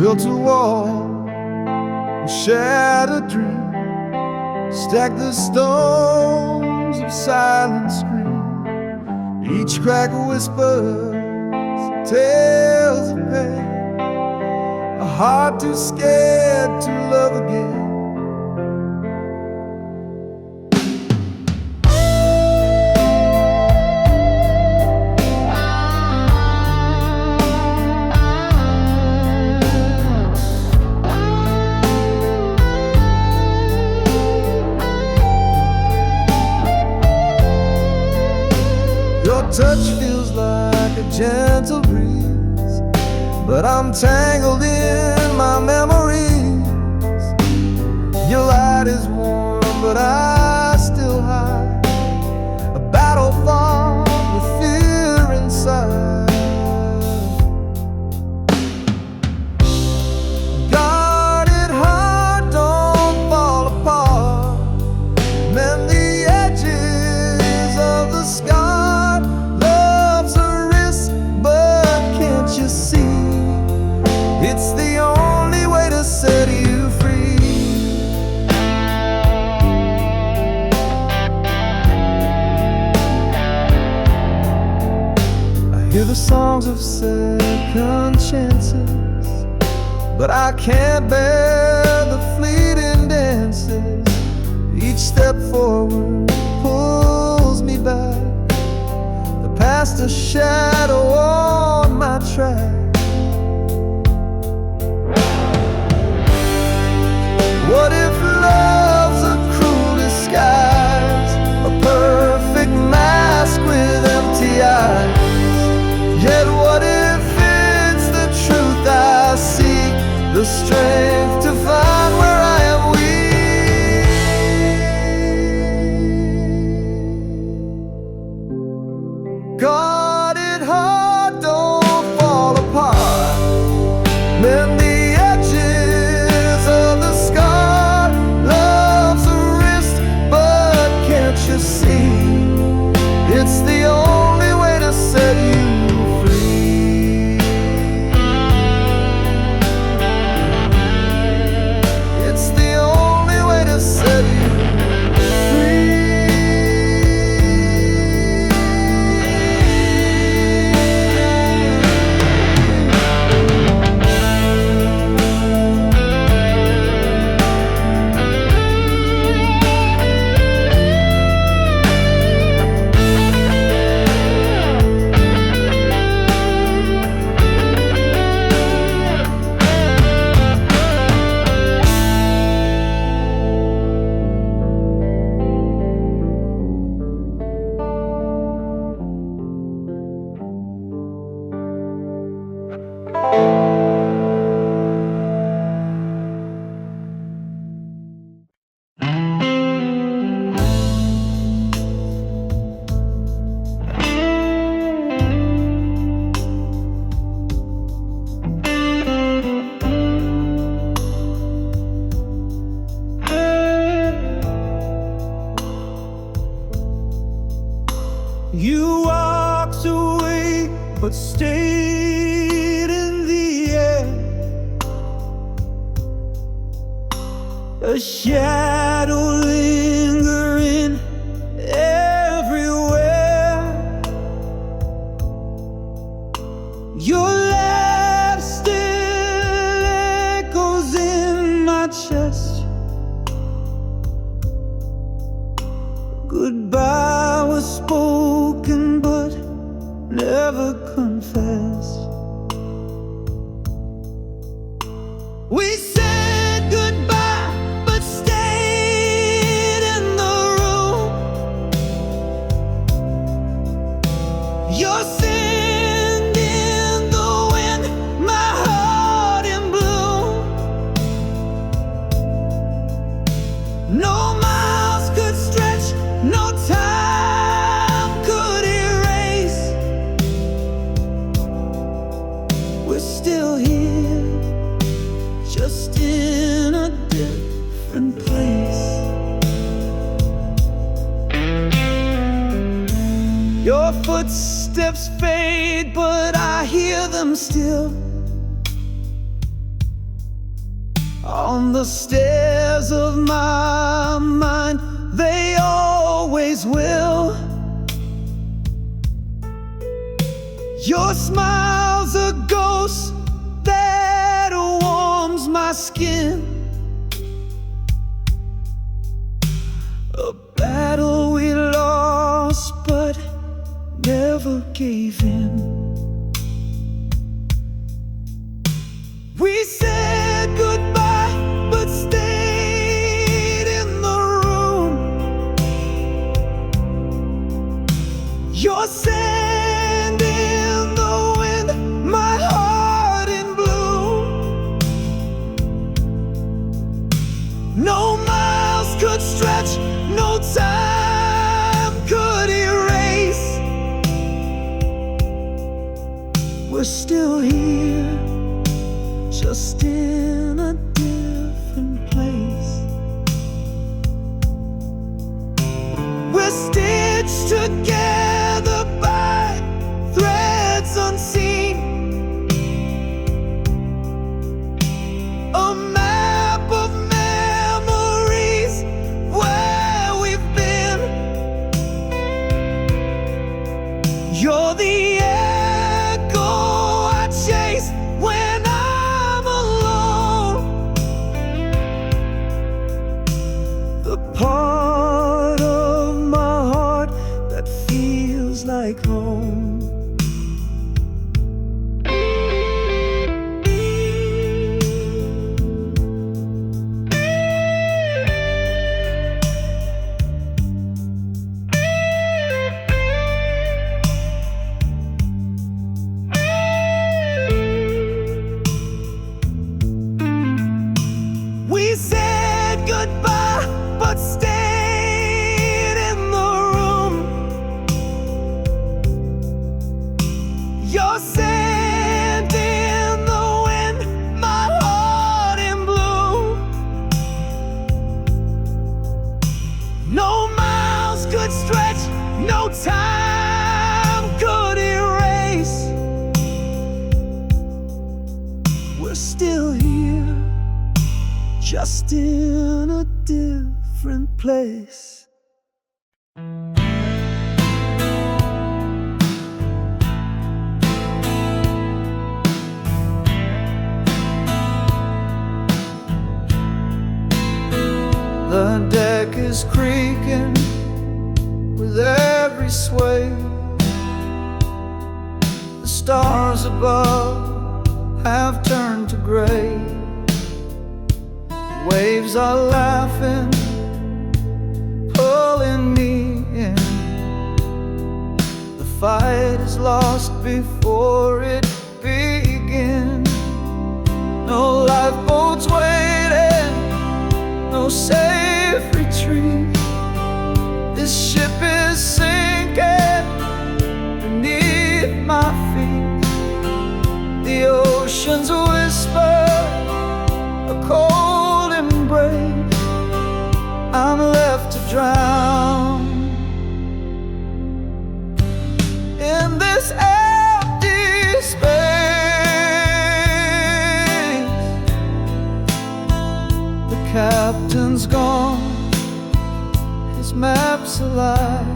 built a wall, we shared a dream, stacked the stones of silent scream. Each crack whispers tales of pain, a heart too scared to love again. Your touch feels like a gentle breeze, but I'm tangled in my memories. Your light is warm, but I still hide a battle fought with fear inside. Guarded heart, don't fall apart. Mend the edges of the scar. Love's a risk, but can't you see? It's the only way to set you free. I hear the songs of second chances, but I can't bear the fleeting dances. Each step forward pulls me back, the past a shadow on my track. What if love's a cruel disguise, a perfect mask with empty eyes? Yet what if it's the truth I seek, the strength to find where I am weak? Guarded heart, don't fall apart. Mend the edges of the scar. Love's a risk, but can't you see? It's the only way to set you free. It's the only way to set you free. You walked away, but stayed in the air. A shadow lingering everywhere. Your laugh still echoes in my chest. Goodbye was spoken, but never confessed. We said goodbye, but stayed in the room. Your sand in the wind, my heart in bloom. No miles could stretch, no time could erase. We're still here, just in a different place. Your footsteps fade, but I hear them still. on the stairs of my mind. They always will. Your smile's a ghost that warms my skin. A battle we lost but never gave in. We said goodbye but stayed in the room. Your sand in the wind, my heart in bloom. No miles could stretch, no time could erase. We're still here, just in a different place. We're stitched together by threads unseen. A map of memories where we've been. You're the echo I chase when I'm alone. The part of my heart that feels like home. We said goodbye but stayed in the room. Your sand in the wind, my heart in bloom. No miles could stretch, no time could erase. We're still here, just in a different place. The deck is creaking with every sway. The stars above have turned to gray. Waves are laughing, pulling me in. The fight is lost before it begins. No lifeboats waiting, no safe retreat. This ship is sinking beneath my feet. The ocean's whisper, a cold embrace. I'm left to drown in this empty space. The captain's gone, his map's alive.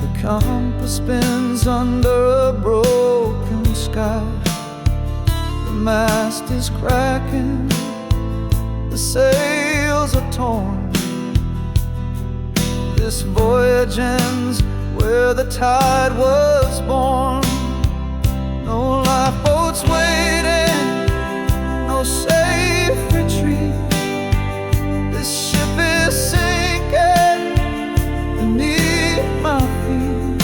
The compass spins under a broken sky. The mast is cracking, the sails are torn. This voyage ends where the tide was born. No lifeboats waiting, no safe retreat. This ship is sinking beneath my feet.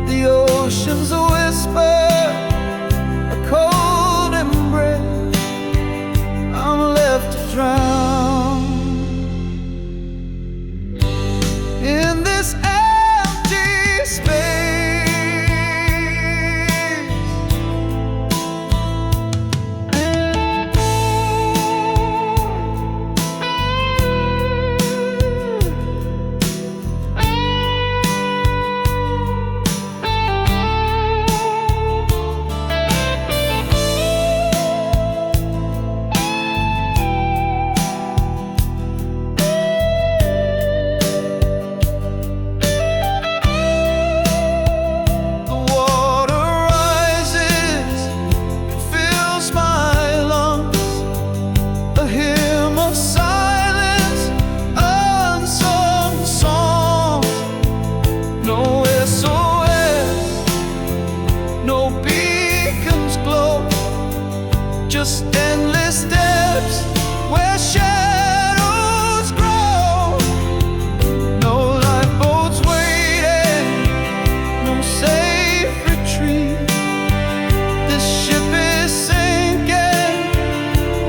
The ocean's a whisper, a cold embrace. I'm left to drown in this empty space. just endless steps where shadows grow. No lifeboats waiting, no safe retreat. This ship is sinking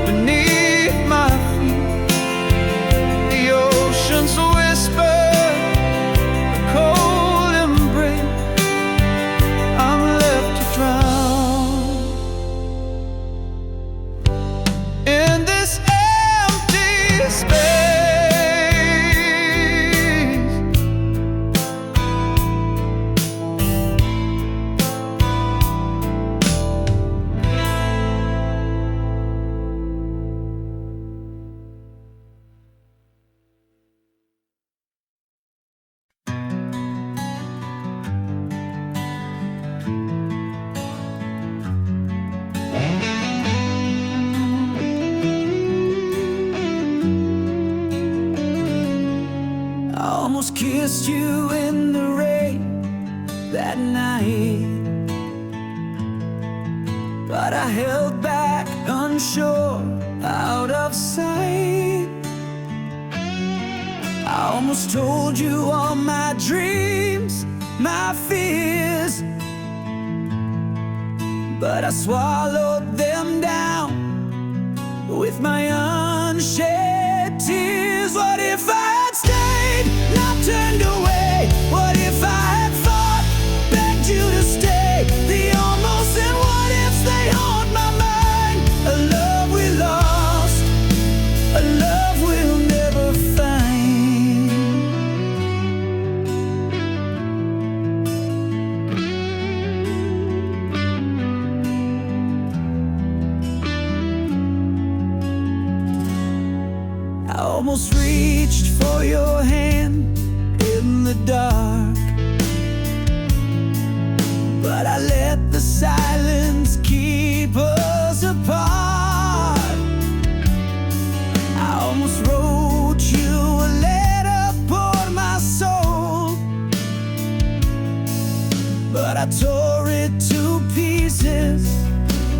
beneath my feet. The oceans whisper a cold embrace. I'm left to drown in this empty space. I almost kissed you in the rain that night, but I held back, unsure, out of sight. I almost told you all my dreams, my fears, but I swallowed them down with my unshed tears. What if I had stayed, not turned away? What if I had fought, begged you to stay? The almost and what ifs, they haunt my mind. A love we lost, a love we'll never find. I almost reached for your hand in the dark, but I let the silence keep us apart. I almost wrote you a letter, poured my soul, but I tore it to pieces,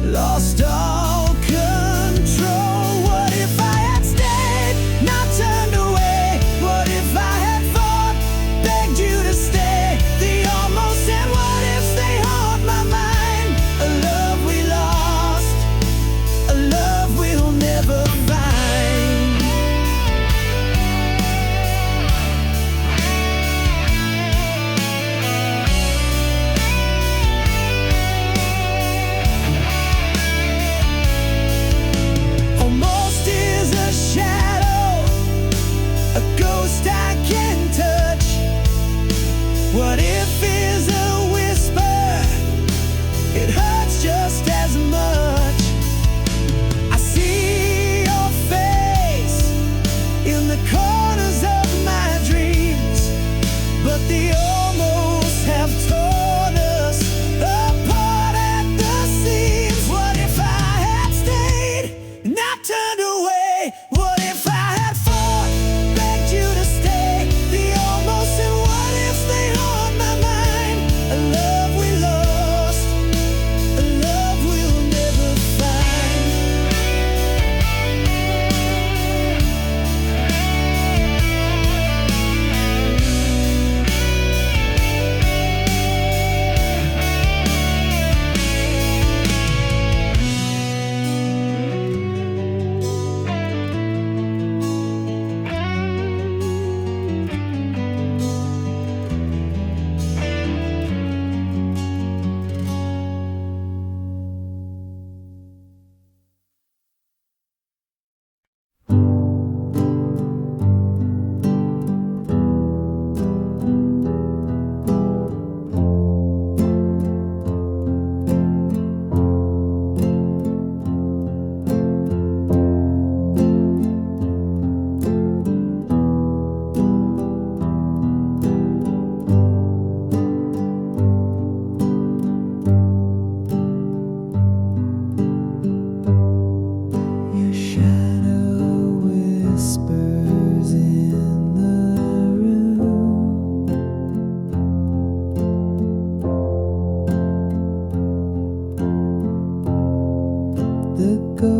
lost all control. What if I had stayed, not turned away? What if I had fought, begged you to stay? The almost and what ifs, they haunt my mind. A love we lost, a love we'll never find.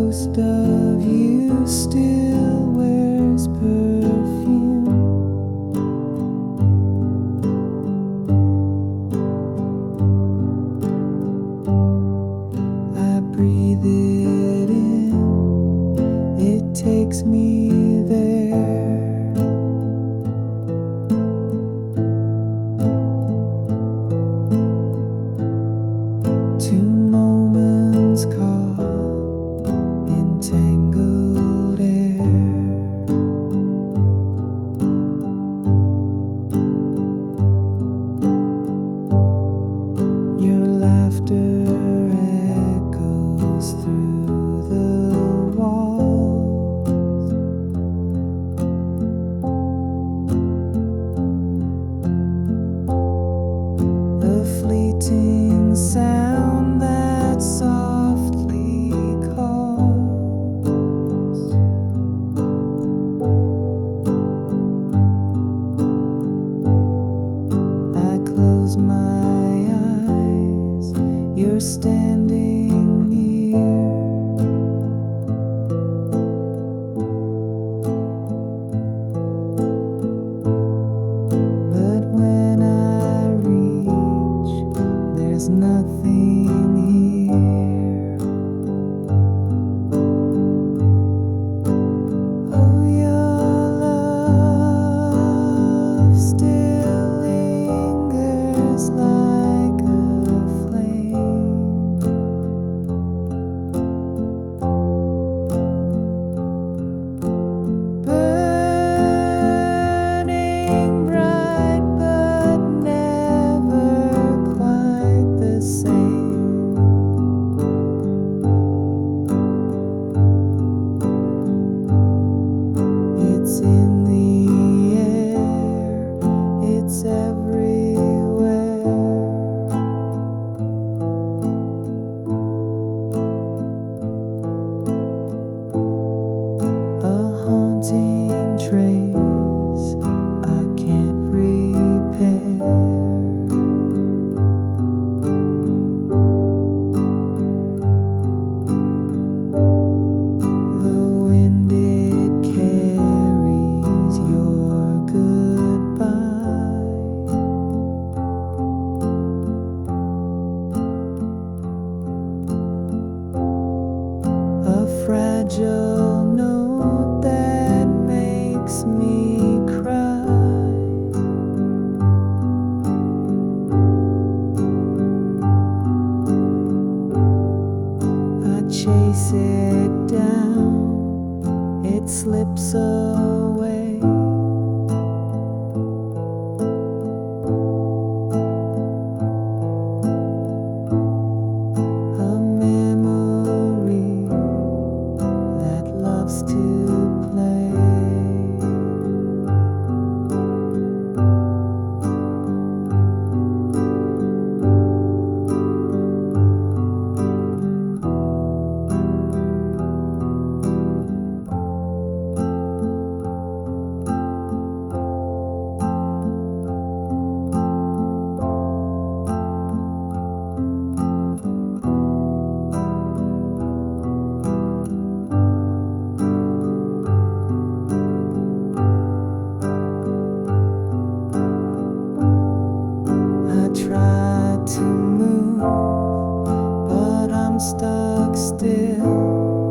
ghost of you still wears perfume. I breathe it in, it takes me there. To moments caught in tangled air. Your laughter echoes through the walls. A fleeting sound that softly calls. I close my eyes, you're standing near. But when I reach, there's nothing here. Oh, your love still lingers like a flame. Burning bright, but never quite the same. It's in the air, it's everywhere. A haunting trace I can't repair. The wind, it carries your goodbye. A fragile note that makes me cry. I chase it down, it slips away. A memory that loves to play. I try to move, but I'm stuck still.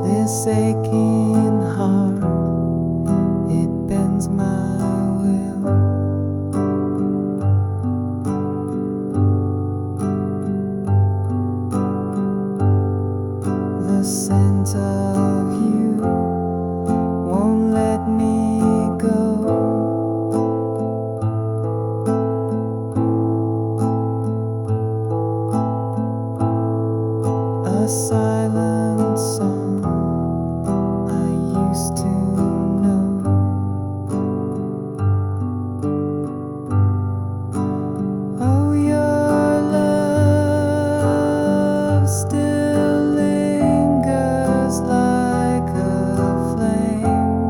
This aching heart, it bends my will. The scent of you won't let me go. A silent song I used to know. Oh, your love still lingers like a flame.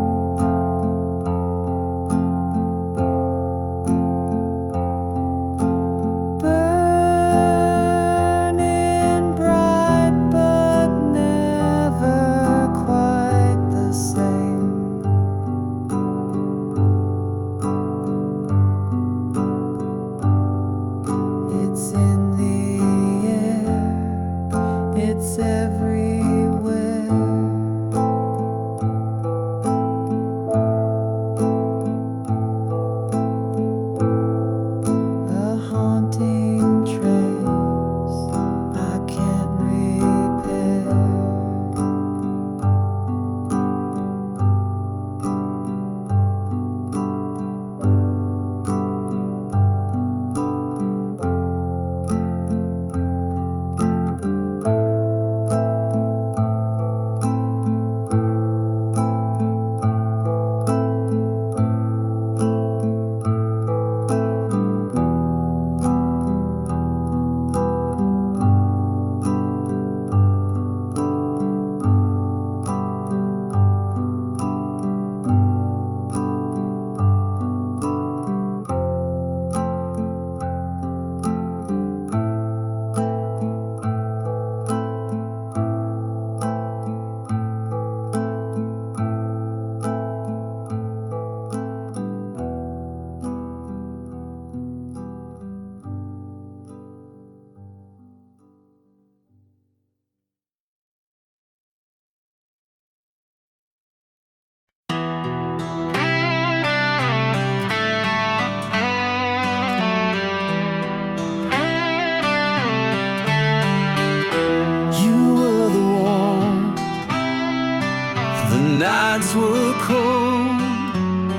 took home,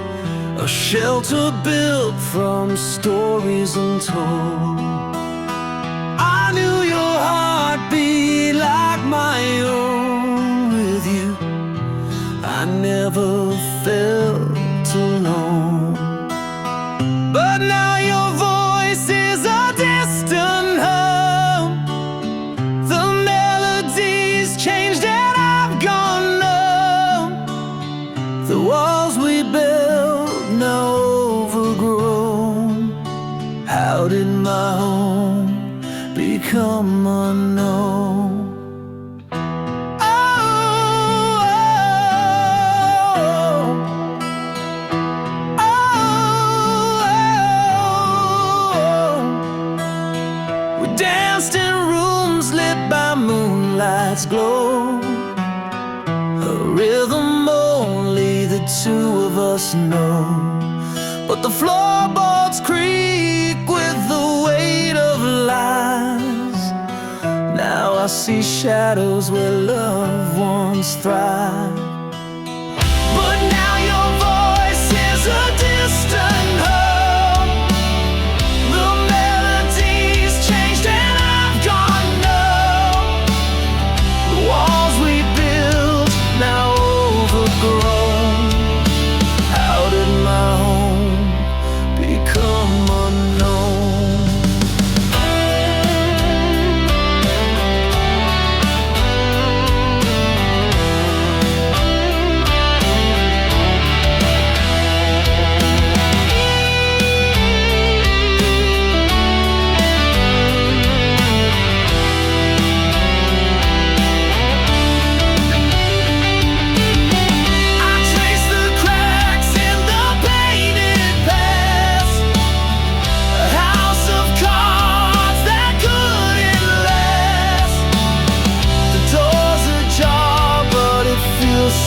a shelter built from stories untold. I knew your heart beat like my own. With you, I never felt alone. But now your voice is a distant hum. The melodies changed and I've gone numb. The walls we built now overgrown. How did my home become unknown? Danced in rooms lit by moonlight's glow, a rhythm only the two of us know. But the floorboards creak with the weight of lies. Now I see shadows where love once thrived. But now your voice is a distant hum. The melodies changed and I've gone numb. The walls we built now overgrown. How did my home become unknown?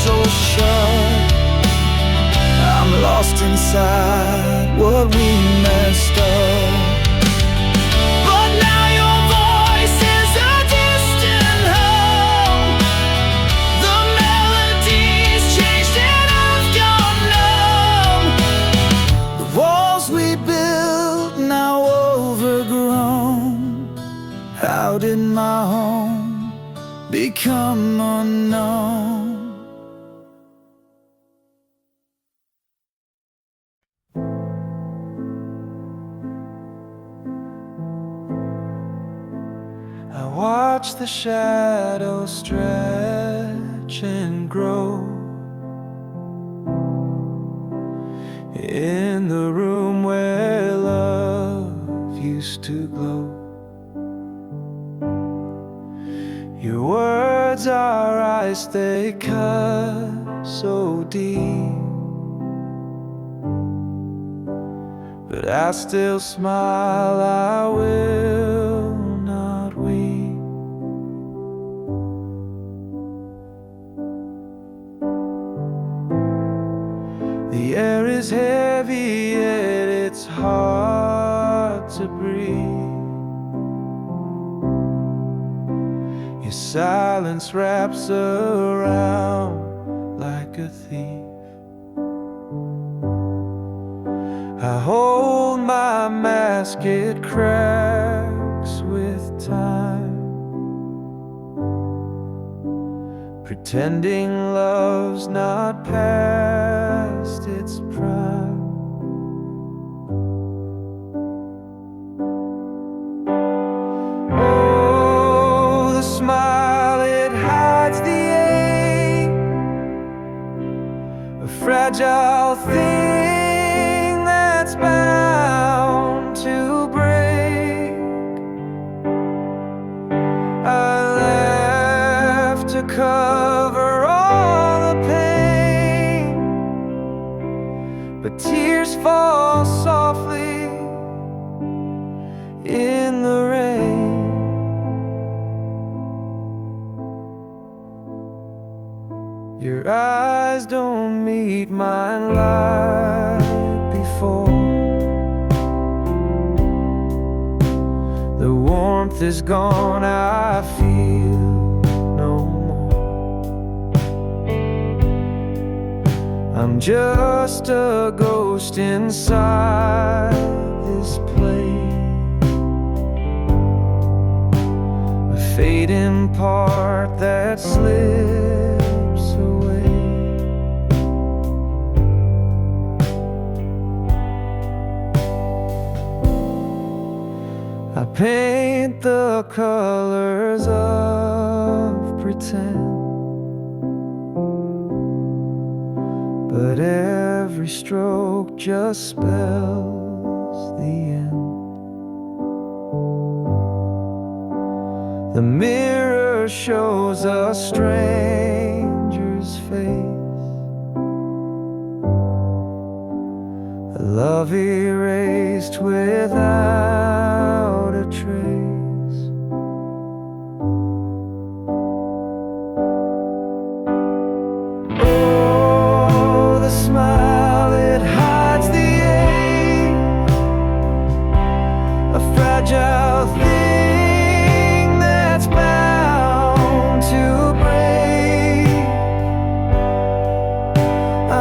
So shut, I'm lost inside what we messed up. But now your voice is a distant hum. The melodies changed and I've gone numb. The walls we built now overgrown. How did my home become unknown? I watch the shadows stretch and grow in the room where love used to glow. Your words are ice, they cut so deep, but I still smile, I will not weep. The air is heavy, yet it's hard to breathe. Your silence wraps around like a thief. I hold my mask, it cracks with time, pretending love's not past its prime. Oh, the smile, it hides the ache, a fragile thing that's bound to break. I laugh to cover all the pain, but tears fall softly in the rain. Your eyes don't meet mine like before. The warmth is gone, I feel no more. I'm just a ghost inside this play, a fading part that slips away. I paint the colors of pretend, but every stroke just spells the end. The mirror shows a stranger's face, a love erased without a trace. Fragile thing that's bound to break. I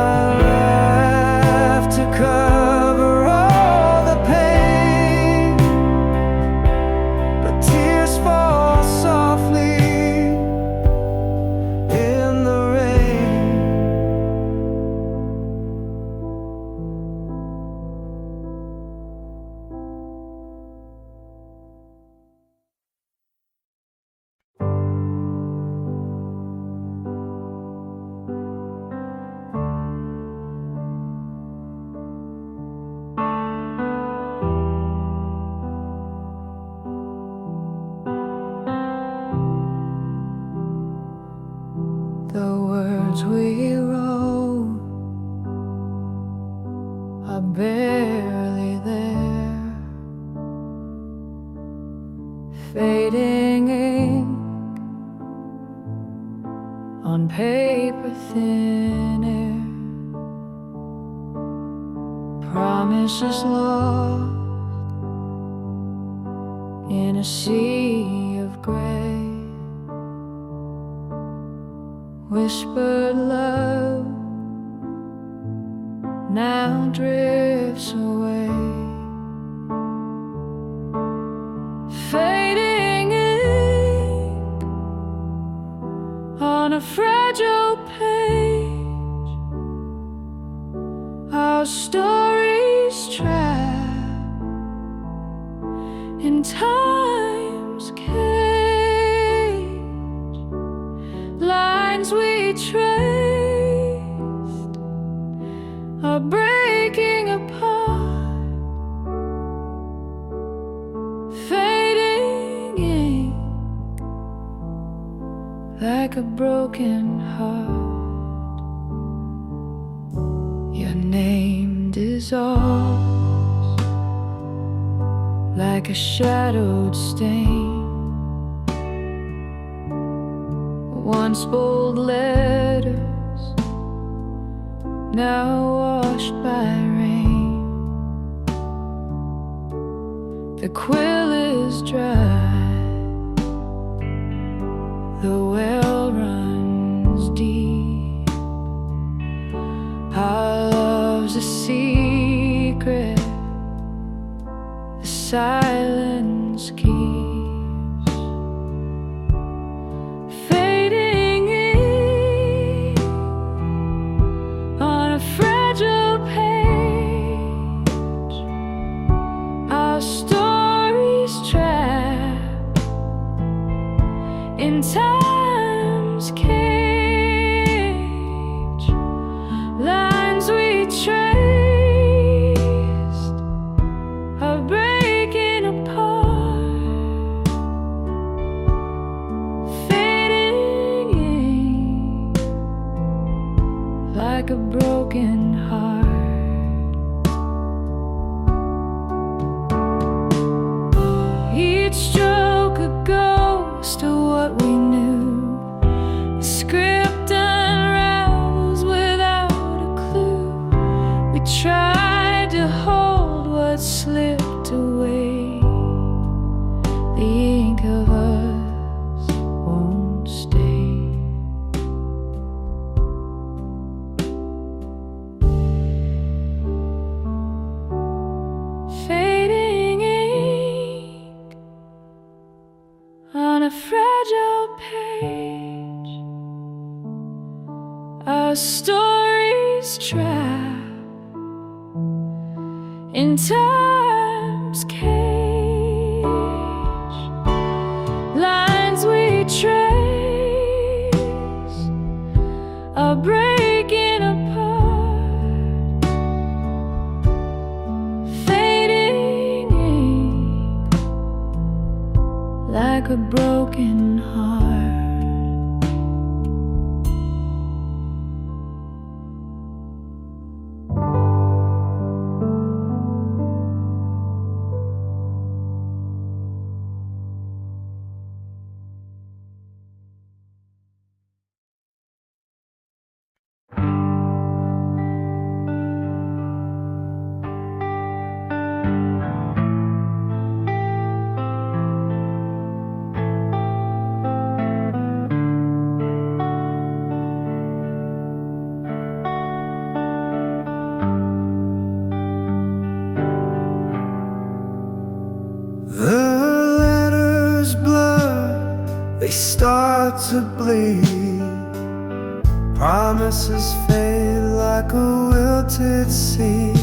laugh to cover all the pain, but tears fall softly in the rain. The words we wrote are barely there, fading ink on paper thin air, promises lost in a sea of gray. Whispered love now drifts away, fading ink on a fragile page. Our stories trapped in time's cage. Lines we traced are breaking apart, fading ink like a broken heart. Your name dissolves like a shadowed stain. Once bold letters, now washed by rain. The quill is dry, the well runs deep. Our love's a secret, the silence keeps. In time's cage, lines we traced are breaking apart, fading ink like a broken heart. Each stroke a ghost of what we knew. The script unravels without a clue. We tried to hold what slipped away. The ink of us won't stay. a story's trap in time's cage. Lines we trace are breaking apart, fading ink like a broken heart. They start to bleed. Promises fade like a wilted seed.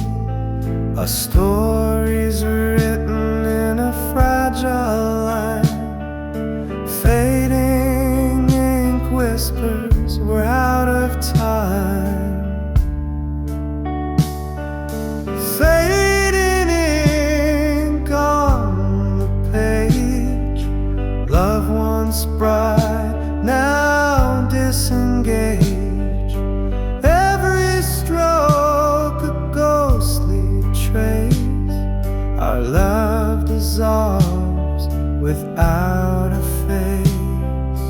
A story's written in a fragile line. Fading ink whispers we're out of time. Fading ink on the page. Love once bright, now disengaged. Every stroke a ghostly trace. Our love dissolves without a face.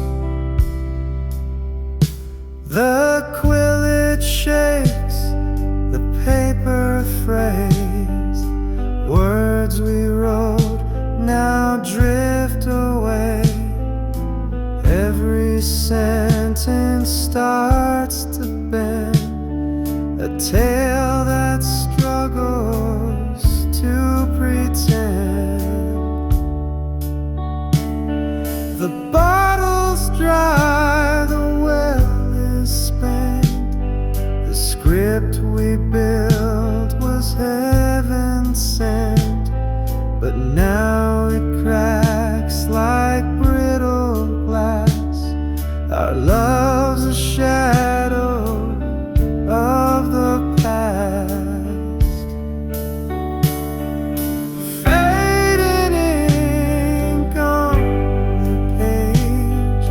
The quill shakes, the paper phrase. Words we wrote now drift away. Every sentence starts to bend, a tale that struggles to pretend. The bottle's dry, the well is spent. The script we built was heaven sent, but now it cracks like brittle glass. Our love's a shadow of the past. Fading ink on the page.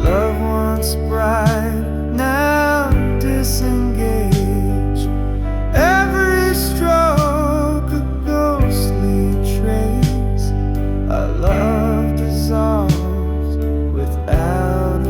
Love once bright, now disengaged. Every stroke a ghostly trace. Our love dissolves without a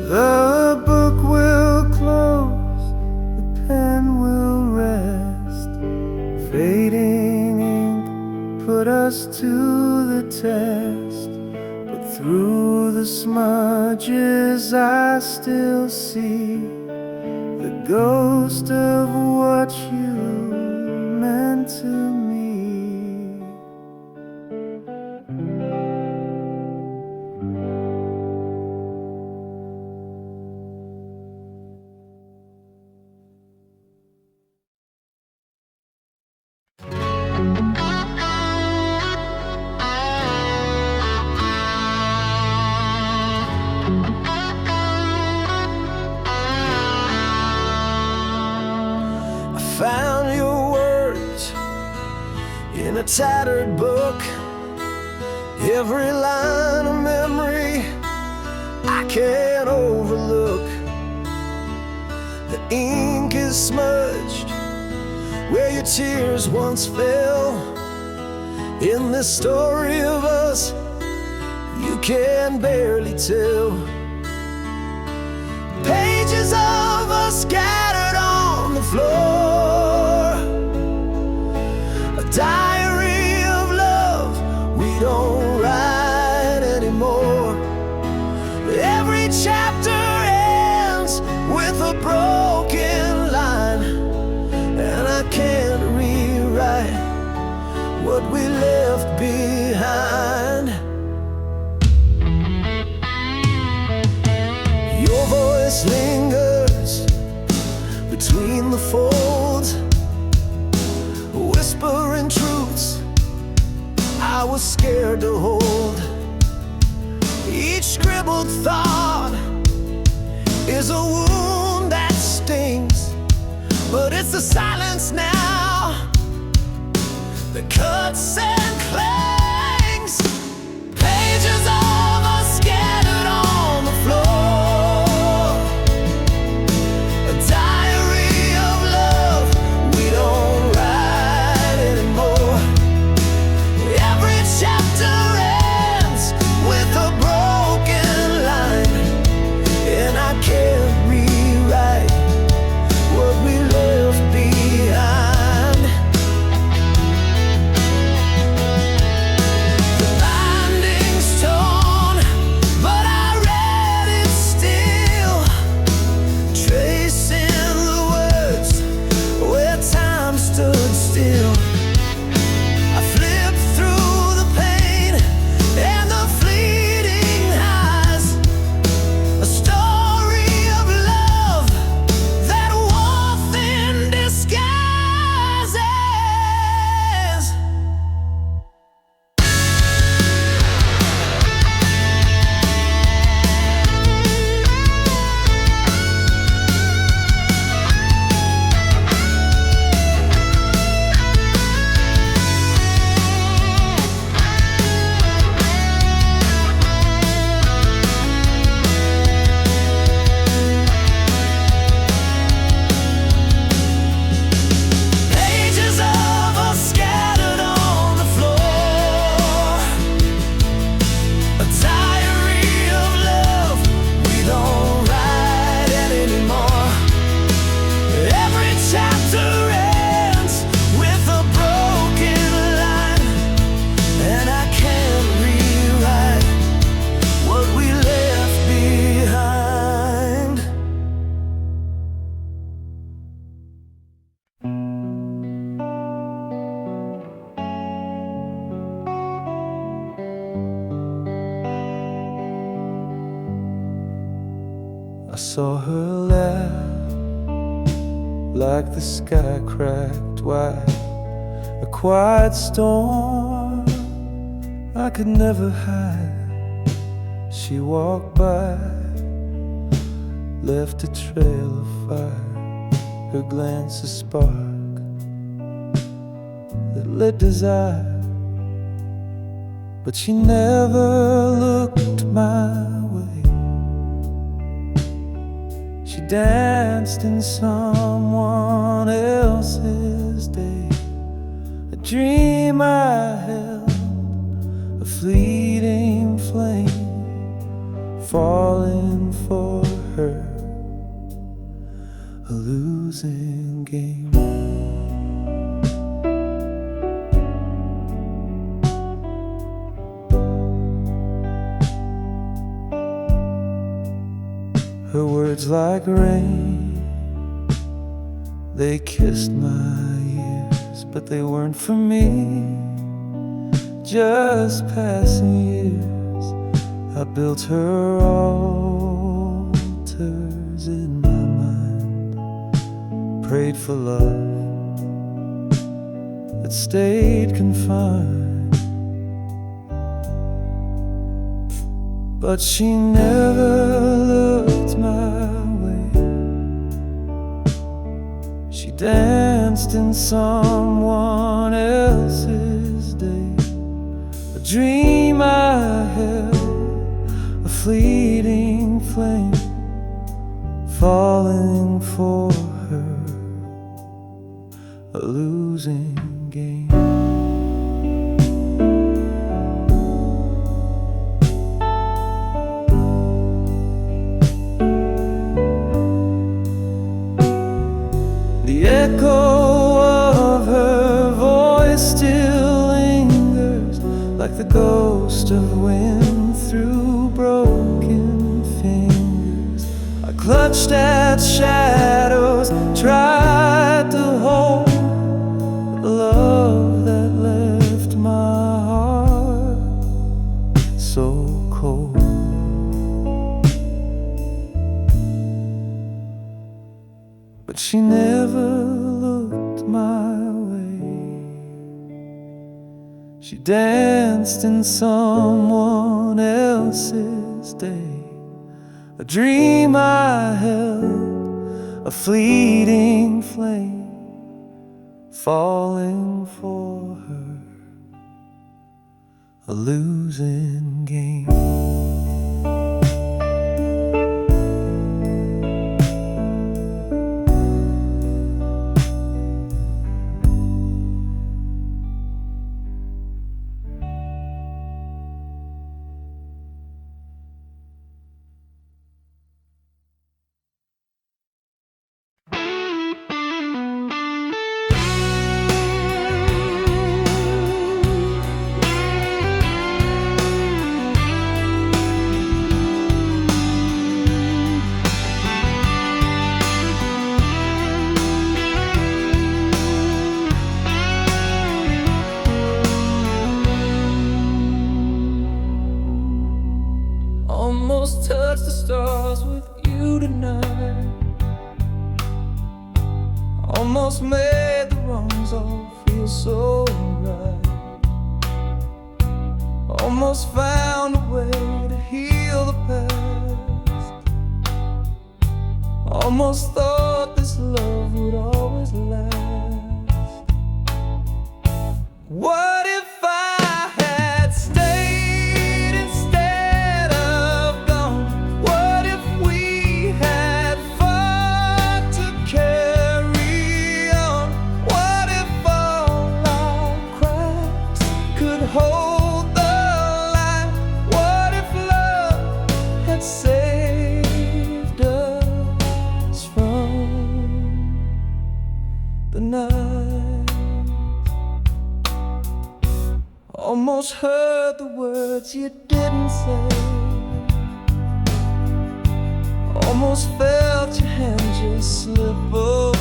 the book will close, the pen will rest. Fading ink put us to the test, but through the smudges I still see the ghost of what you meant to me. Found your words in a tattered book. Every line a memory I can't overlook. The ink is smudged where your tears once fell. In this story of us you can barely tell. Pages of us scattered on floor. A diary of love we don't write anymore. Every chapter ends with a broken line, and I can't rewrite what we left behind. Your voice lingers between the folds, whispering truths I was scared to hold. Each scribbled thought is a wound that stings, but it's the silence now that cuts and clangs. Pages of us scattered on the floor. A diary of love we don't write anymore. Every chapter ends with a broken line, and I can't rewrite what we left behind. The binding's torn, but I read it still, tracing the words where time stood still. I flipped through the pain and the fleeting highs, a story of love that wore thin disguises. Pages of us scattered on the floor. A diary of love we don't write anymore. Every chapter ends with a broken line, and I can't rewrite what we left behind. I saw her laugh like the sky cracked wide, a quiet storm I could never hide. She walked by, left a trail of fire, her glance a spark that lit desire. But she never looked my way. She danced in someone else's day, a dream I held, a fleeting flame, falling for her, a losing game. Her words like rain, they kissed my ears, but they weren't for me, just passing years. I built her altars in my mind, prayed for love that stayed confined. But she never looked my way. She danced in someone else's day, a dream I held, a fleeting flame, falling for her, a losing game. The clutched at shadows, tried to hold the love that left my heart so cold. But she never looked my way. She danced in someone else's day, a dream I held, a fleeting flame, falling for her, a losing game. Almost touched the stars with you tonight. Almost made the wrongs all feel so right. Almost found a way to heal the past. Almost thought this love would always last. What if I had stayed instead of gone? What if we had fought to carry on? What if all our cracks could hold the light? What if love had saved us from the night? Almost heard the words you didn't say. Almost felt your hand just slip away.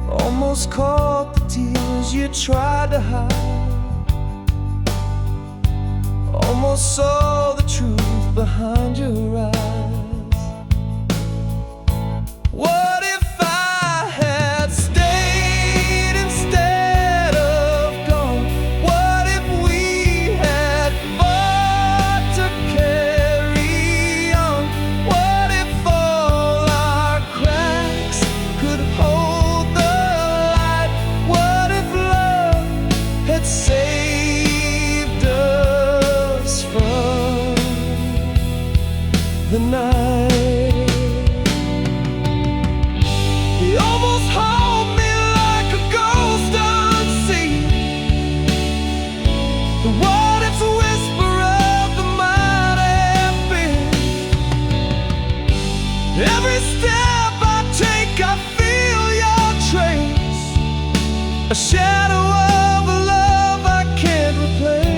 Almost caught the tears you tried to hide. Almost saw the truth behind your eyes. What if I had stayed instead of gone? What if we had fought to carry on? What if all our cracks could hold the light? What if love had saved us from the night? He almost held me like a ghost unseen. The what if's whisper of the mighty being. Every step I take, I feel your trace, a shadow of a love I can't replace.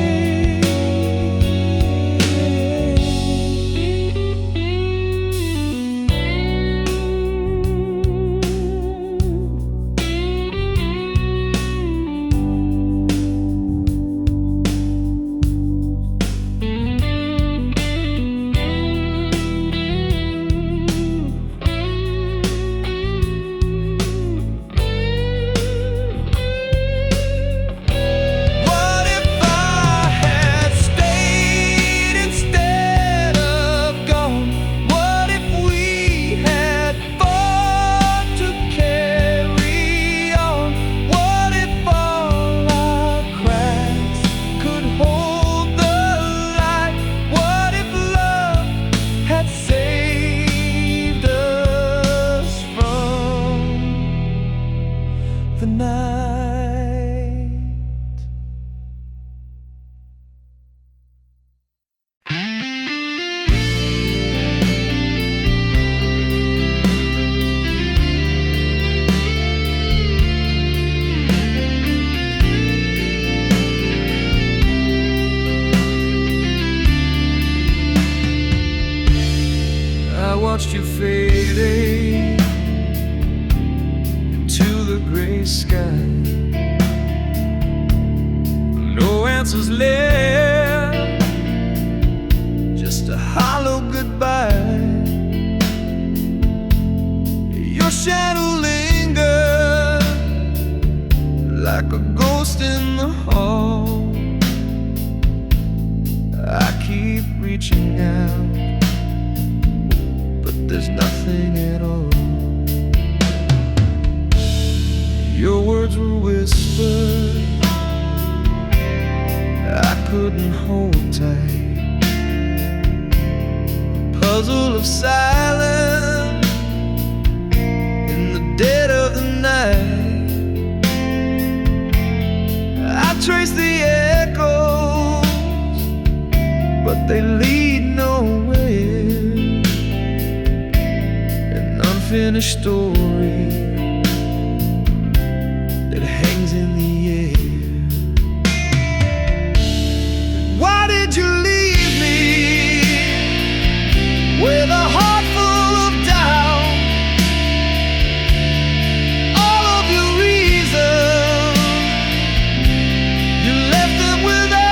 What if I had stayed instead of gone? What if we had fought to carry on? What if all our cracks could hold the light? What if love had saved us from the night? gray sky. No answers left, just a hollow goodbye. Your shadow lingers like a ghost in the hall. I keep reaching out, but there's nothing at all. Your words were whispered, I couldn't hold tight. Puzzle of silence in the dead of the night. I trace the echoes, but they lead nowhere. An unfinished story that hangs in the air. Why did you leave me with a heart full of doubt? All of your reasons, you left them without.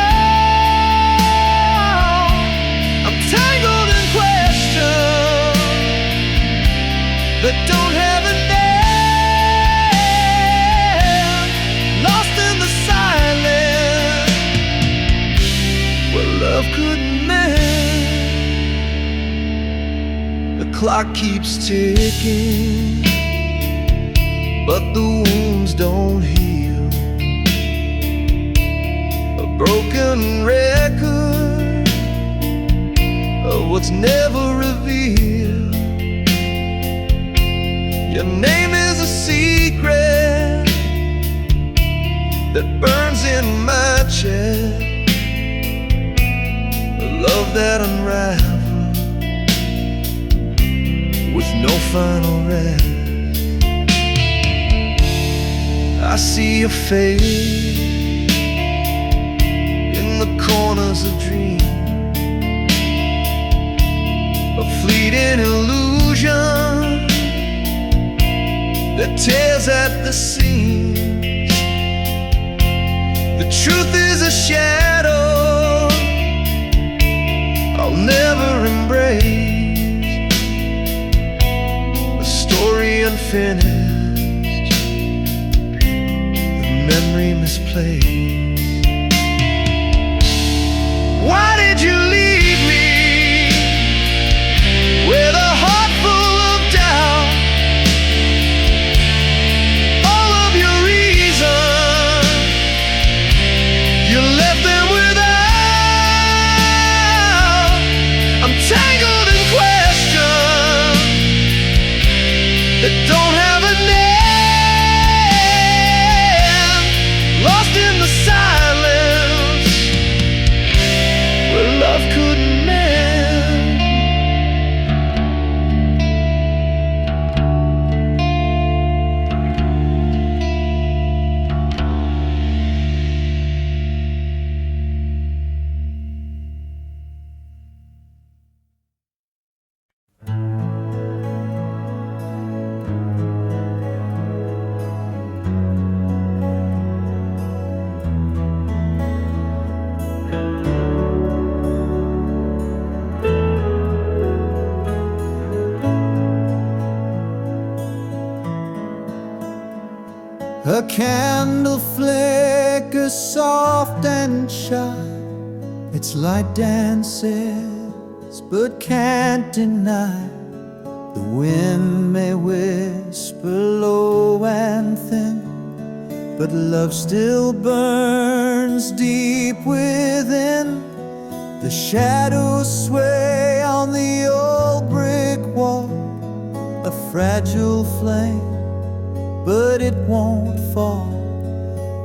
I'm tangled in questions that don't have a name, lost in the silence where love couldn't mend. The clock keeps ticking, but the wounds don't heal. A broken record of what's never revealed. Your name is a secret that burns in my chest, a love that unravels with no final rest. I see your face in the corners of dreams, a fleeting illusion that tears at the seams. The truth is a shadow I'll never embrace, a story unfinished, the memory misplaced. Why did you leave me with a heart full of doubt? All of your reasons, you left them without. I'm tangled in questions that don't have a name, lost in the silence where love couldn't mend. A candle flickers soft and shy. Its light dances but can't deny. The wind may whisper low and thin, but love still burns deep within. The shadows sway on the old brick wall, a fragile flame, but it won't fall.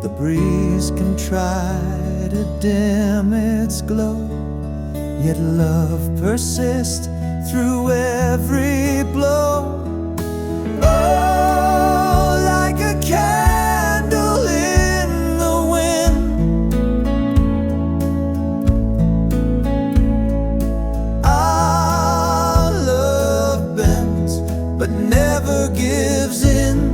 The breeze can try to dim its glow, yet love persists through every blow. Oh, like a candle in the wind, our love bends but never gives in.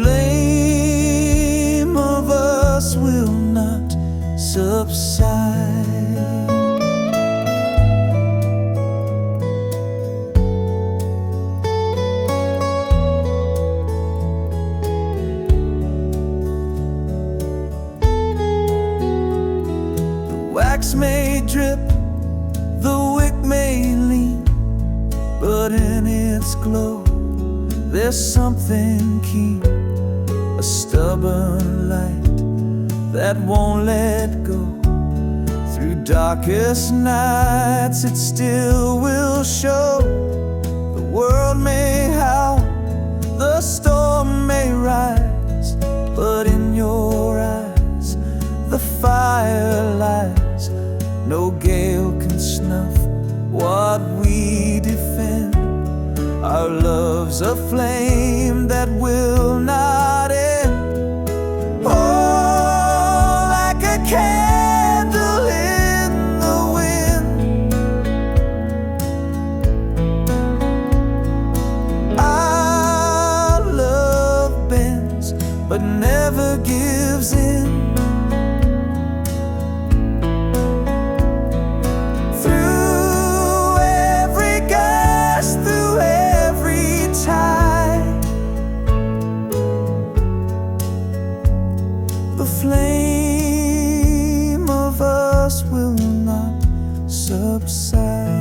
flame of us will not subside. Wax may drip, the wick may lean, but in its glow there's something keen, a stubborn light that won't let go. Through darkest nights it still will show. The world may howl, the storm may rise, but in your eyes the fire lies. No gale can snuff what we defend. Our love's a flame that will not end. Oh, like a candle in the wind, our love bends but never gives in. The flame of us will not subside.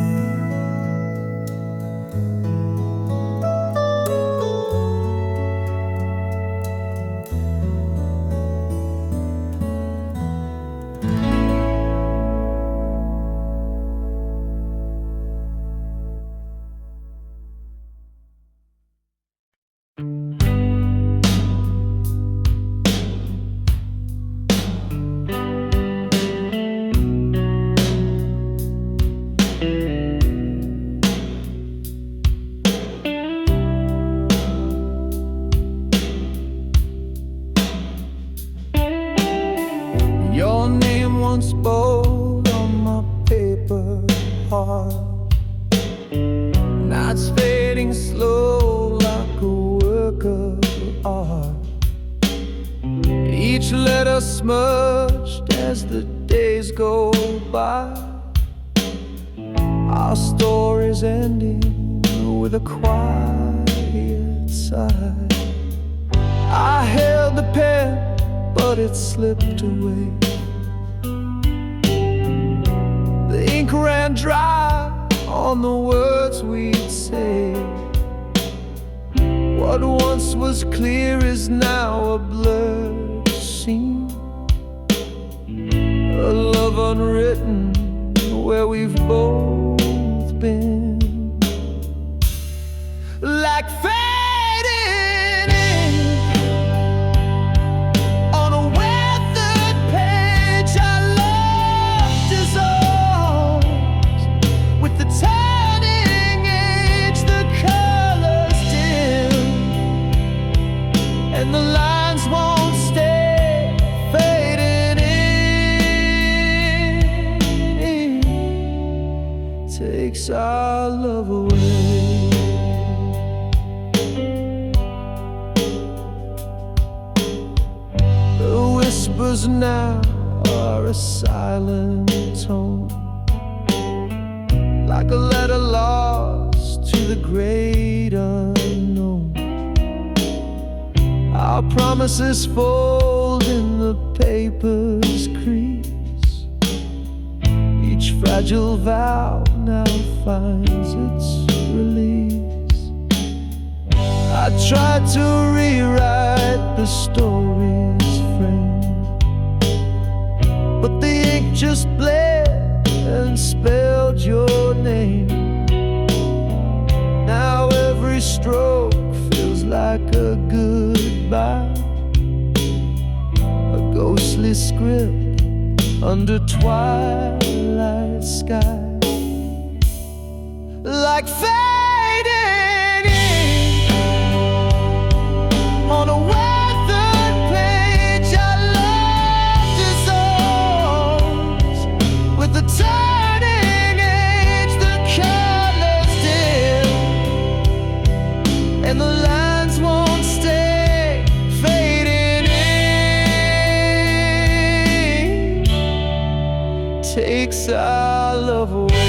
Your name once bold on my paper heart, nights fading slow like a work of art. Each letter smudged as the days go by. Our story's ending with a quiet sigh. I held the pen, but it slipped away. The ink ran dry on the words we'd say. What once was clear is now a blurred scene, a love unwritten where we've both been. Like fading ink on a weathered page, our love dissolves with the turning age. The colors dim and the lines won't stay. Fading ink takes our love away. Whispers now are a silent tone, like a letter lost to the great unknown. Our promises fold in the paper's crease. Each fragile vow now finds its release. I tried to rewrite the story's frame, but the ink just bled and spelled your name. Now every stroke feels like a goodbye, a ghostly script under twilight sky. Like fading ink on a weathered page, our love dissolves with the turning age. The colors dim and the lines won't stay. our love away.